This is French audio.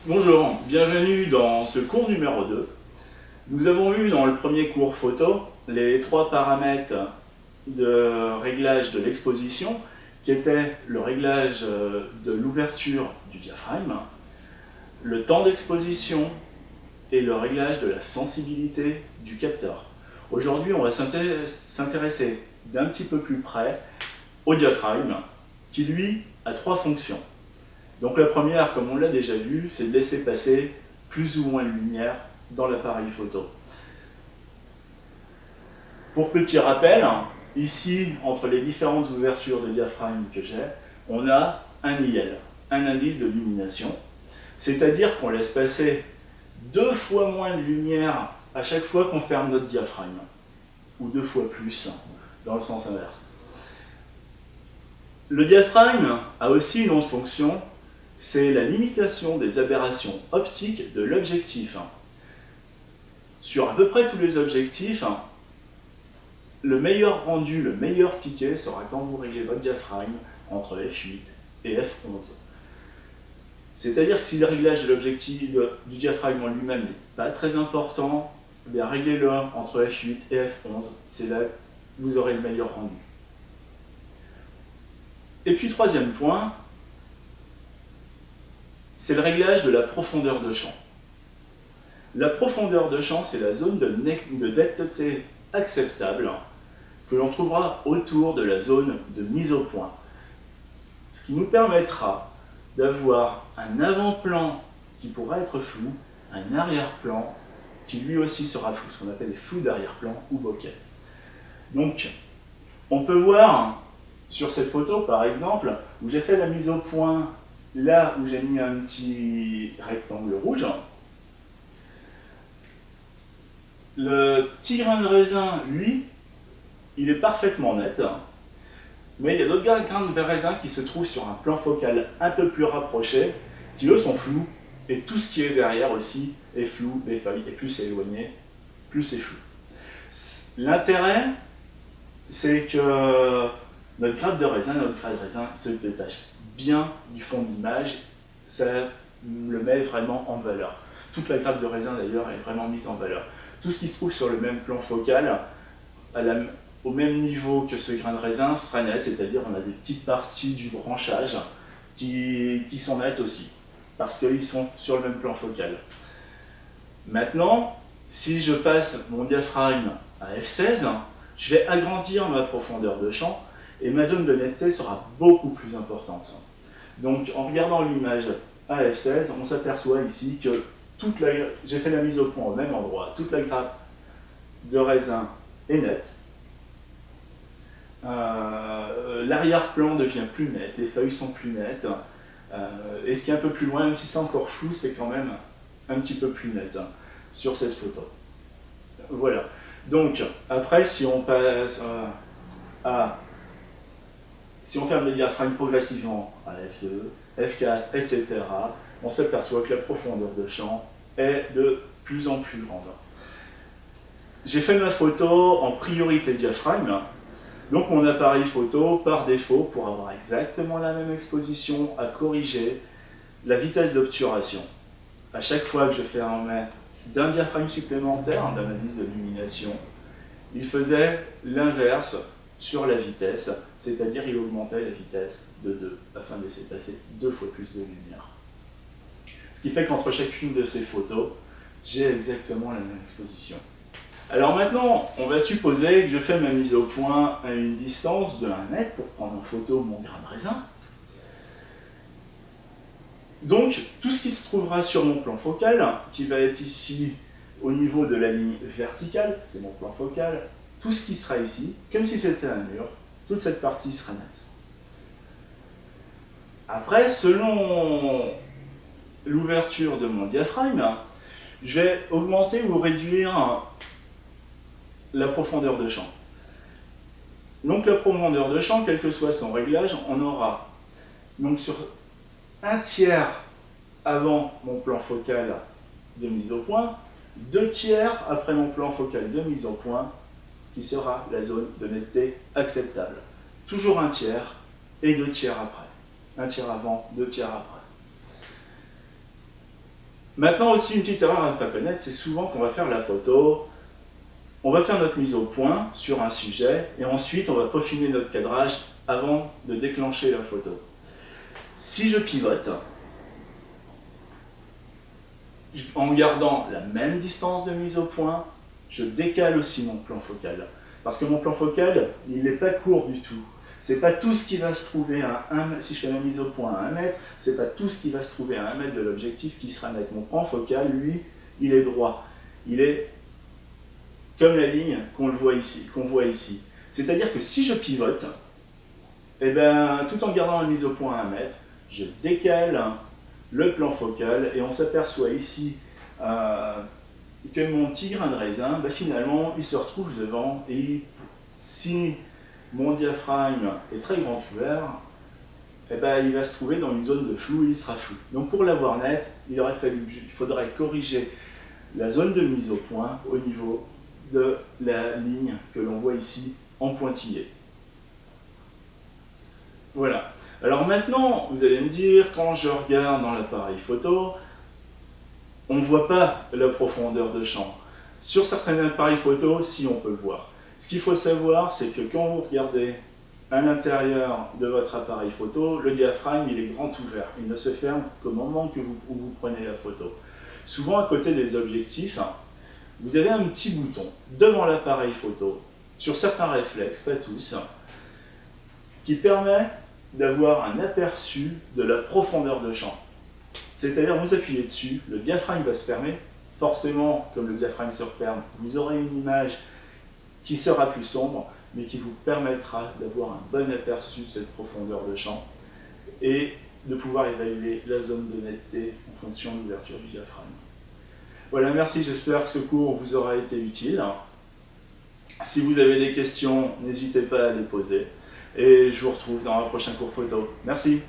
Bonjour, bienvenue dans ce cours numéro 2. Nous avons vu dans le premier cours photo les trois paramètres de réglage de l'exposition qui étaient le réglage de l'ouverture du diaphragme, le temps d'exposition et le réglage de la sensibilité du capteur. Aujourd'hui, on va s'intéresser d'un petit peu plus près au diaphragme qui, lui, a trois fonctions. Donc la première, comme on l'a déjà vu, c'est de laisser passer plus ou moins de lumière dans l'appareil photo. Pour petit rappel, ici, entre les différentes ouvertures de diaphragme que j'ai, on a un IL, un indice de lumination, c'est-à-dire qu'on laisse passer 2 fois moins de lumière à chaque fois qu'on ferme notre diaphragme, ou 2 fois plus, dans le sens inverse. Le diaphragme a aussi une autre fonction, c'est la limitation des aberrations optiques de l'objectif. Sur à peu près tous les objectifs, le meilleur rendu, le meilleur piqué sera quand vous réglez votre diaphragme entre f8 et f11. C'est-à-dire que si le réglage de l'objectif du diaphragme en lui-même n'est pas très important, eh bien réglez-le entre f8 et f11, c'est là que vous aurez le meilleur rendu. Et puis troisième point, c'est le réglage de la profondeur de champ. La profondeur de champ, c'est la zone de netteté acceptable que l'on trouvera autour de la zone de mise au point. Ce qui nous permettra d'avoir un avant-plan qui pourra être flou, un arrière-plan qui lui aussi sera flou, ce qu'on appelle les flous d'arrière-plan ou bokeh. Donc, on peut voir sur cette photo, par exemple, où j'ai fait la mise au point là où j'ai mis un petit rectangle rouge. Le petit grain de raisin, lui, il est parfaitement net, mais il y a d'autres grains de raisin qui se trouvent sur un plan focal un peu plus rapproché, qui eux sont flous, et tout ce qui est derrière aussi est flou, et plus c'est éloigné, plus c'est flou. L'intérêt, c'est que notre grappe de raisin, notre grain de raisin se détache bien du fond de l'image, ça le met vraiment en valeur. Toute la grappe de raisin d'ailleurs est vraiment mise en valeur. Tout ce qui se trouve sur le même plan focal, au même niveau que ce grain de raisin, sera net, c'est-à-dire on a des petites parties du branchage qui sont nettes aussi, parce qu'ils sont sur le même plan focal. Maintenant, si je passe mon diaphragme à f16, je vais agrandir ma profondeur de champ et ma zone de netteté sera beaucoup plus importante. Donc en regardant l'image à f16, on s'aperçoit ici que j'ai fait la mise au point au même endroit, toute la grappe de raisin est nette. L'arrière-plan devient plus net, les feuilles sont plus nettes. Et ce qui est un peu plus loin, même si c'est encore flou, c'est quand même un petit peu plus net sur cette photo. Voilà. Donc, après, si on passe si on ferme le diaphragme progressivement à F2, F4, etc., on s'aperçoit que la profondeur de champ est de plus en plus grande. J'ai fait ma photo en priorité diaphragme, donc mon appareil photo, par défaut, pour avoir exactement la même exposition, a corrigé la vitesse d'obturation. À chaque fois que je fais un mètre d'un diaphragme supplémentaire, d'un indice de lumination, il faisait l'inverse sur la vitesse, c'est-à-dire il augmentait la vitesse de 2, afin de laisser passer 2 fois plus de lumière. Ce qui fait qu'entre chacune de ces photos, j'ai exactement la même exposition. Alors maintenant, on va supposer que je fais ma mise au point à une distance de 1 mètre pour prendre en photo mon grain de raisin. Donc, tout ce qui se trouvera sur mon plan focal, qui va être ici au niveau de la ligne verticale, c'est mon plan focal, tout ce qui sera ici, comme si c'était un mur, toute cette partie sera nette. Après, selon l'ouverture de mon diaphragme, je vais augmenter ou réduire la profondeur de champ. Donc la profondeur de champ, quel que soit son réglage, on aura donc sur 1/3 avant mon plan focal de mise au point, 2/3 après mon plan focal de mise au point, qui sera la zone de netteté acceptable. Toujours 1/3 et 2/3 après. 1/3 avant, 2/3 après. Maintenant aussi, une petite erreur à ne pas connaître, c'est souvent qu'on va faire la photo, on va faire notre mise au point sur un sujet, et ensuite on va peaufiner notre cadrage avant de déclencher la photo. Si je pivote, en gardant la même distance de mise au point, je décale aussi mon plan focal. Parce que mon plan focal, il n'est pas court du tout. C'est pas tout ce qui va se trouver à 1 mètre, si je fais ma mise au point à 1 mètre, c'est pas tout ce qui va se trouver à 1 mètre de l'objectif qui sera net. Mon plan focal, lui, il est droit. Il est comme la ligne qu'on voit ici. C'est-à-dire que si je pivote, eh ben, tout en gardant la mise au point à 1 mètre, je décale le plan focal et on s'aperçoit ici que mon petit grain de raisin, ben, finalement, il se retrouve devant et si mon diaphragme est très grand ouvert, eh ben, il va se trouver dans une zone de flou et il sera flou. Donc pour l'avoir net, il faudrait corriger la zone de mise au point au niveau de la ligne que l'on voit ici en pointillé. Voilà. Alors maintenant, vous allez me dire, quand je regarde dans l'appareil photo, on ne voit pas la profondeur de champ. Sur certains appareils photo, si on peut le voir. Ce qu'il faut savoir, c'est que quand vous regardez à l'intérieur de votre appareil photo, le diaphragme il est grand ouvert. Il ne se ferme qu'au moment où vous prenez la photo. Souvent, à côté des objectifs, vous avez un petit bouton devant l'appareil photo, sur certains réflexes, pas tous, qui permet d'avoir un aperçu de la profondeur de champ. C'est-à-dire, vous appuyez dessus, le diaphragme va se fermer. Forcément, comme le diaphragme se referme, vous aurez une image qui sera plus sombre, mais qui vous permettra d'avoir un bon aperçu de cette profondeur de champ et de pouvoir évaluer la zone de netteté en fonction de l'ouverture du diaphragme. Voilà, merci, j'espère que ce cours vous aura été utile. Si vous avez des questions, n'hésitez pas à les poser. Et je vous retrouve dans un prochain cours photo. Merci.